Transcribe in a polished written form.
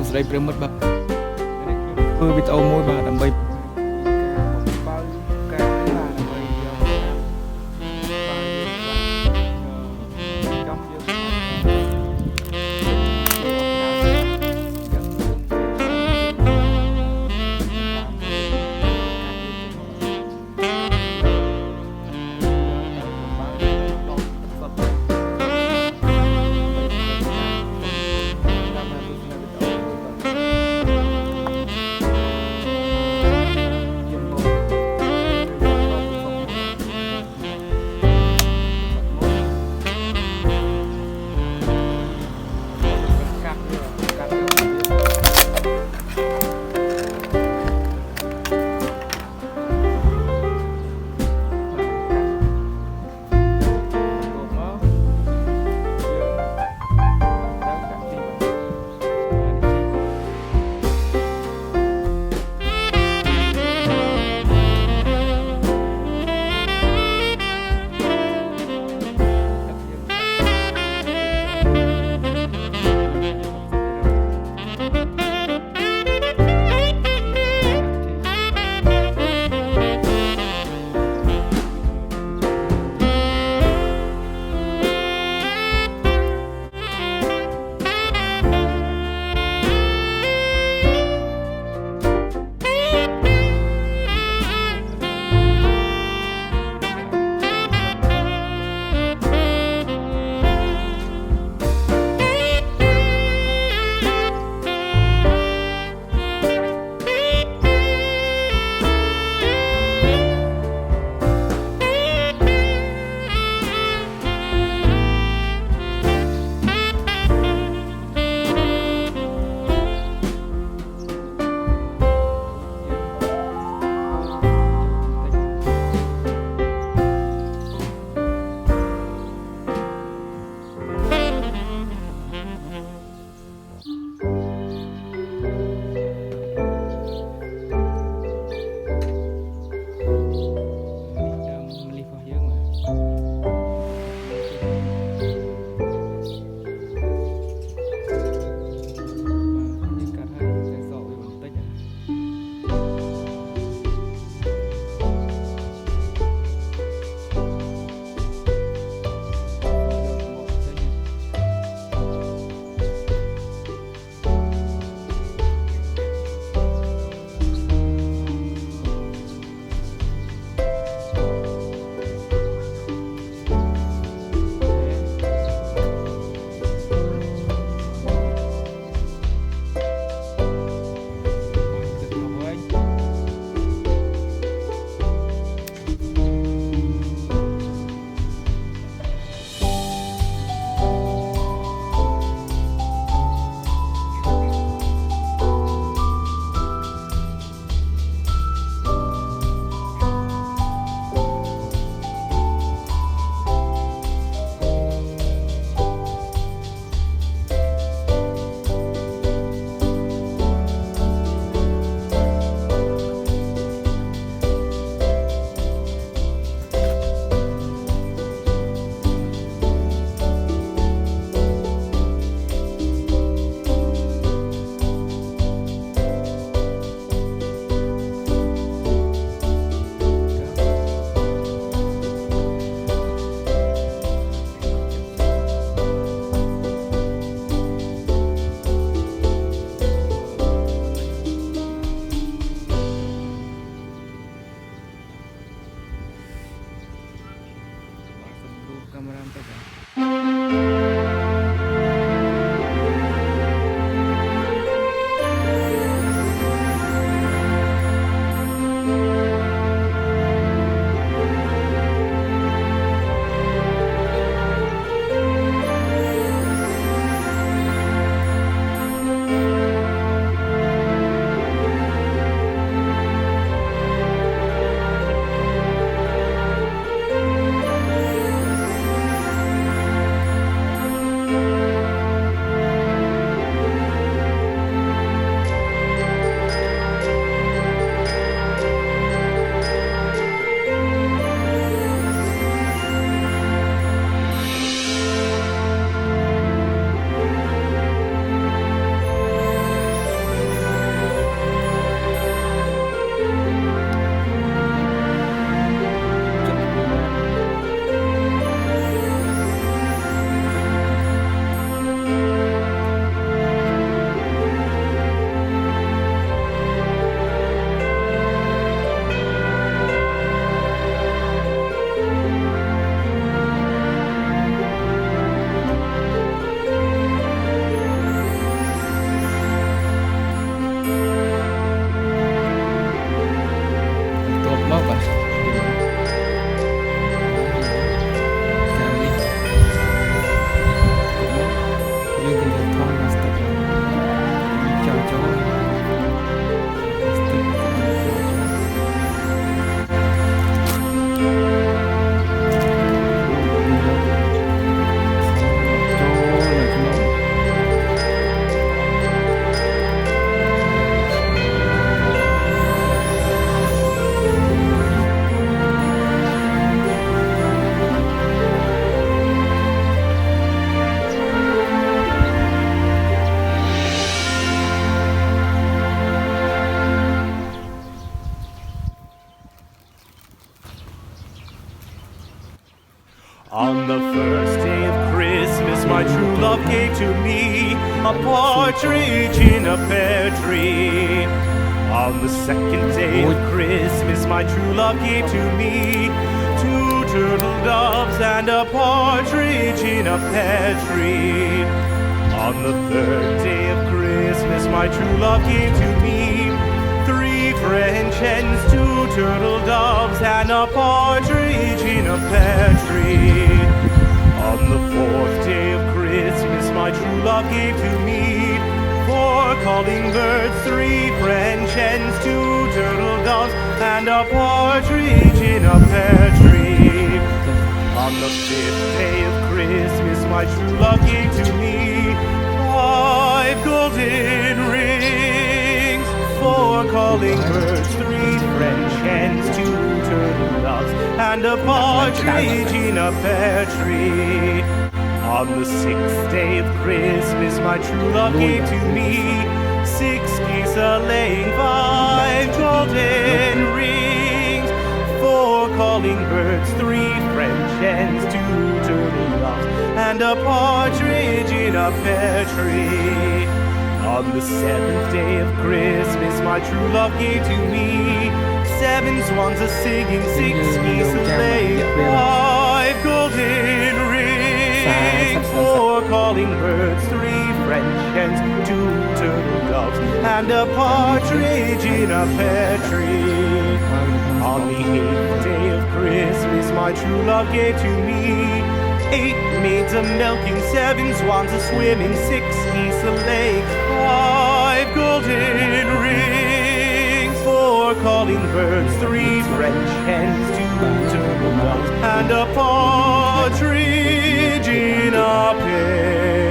ស្រីប្រិមិត្តបាទធ្វើវីដេអូមួយបាទដើម្បីបើកែបាទដើម្បីយកបាទយើង gave to me a partridge in a pear tree. On the second day of Christmas, my true love gave to me two turtle doves and a partridge in a pear tree. On the third day of Christmas, my true love gave to me three French hens, two turtle doves, and a partridge in a pear tree. On the fourth day of Christmas, my true love gave to me four calling birds, three French hens, two turtle doves, and a partridge in a pear tree. On the fifth day of Christmas, my true love gave to me five golden rings, four calling birds, three French hens, two turtle doves, and a partridge in a pear tree. On the sixth day of Christmas, my true love gave to me six geese a-laying, five golden rings, four calling birds, three French hens, two turtle doves, and a partridge in a pear tree. On the seventh day of Christmas, my true love gave to me seven swans a-singing, six geese a-laying, five golden rings, four calling birds, three French hens, two turtle doves, and a partridge in a pear tree. On the eighth day of Christmas, my true love gave to me eight maids a-milking, seven swans a-swimming, six geese a-laying, five golden rings, four calling birds, three French hens, two turtle doves, and a partridge in a pear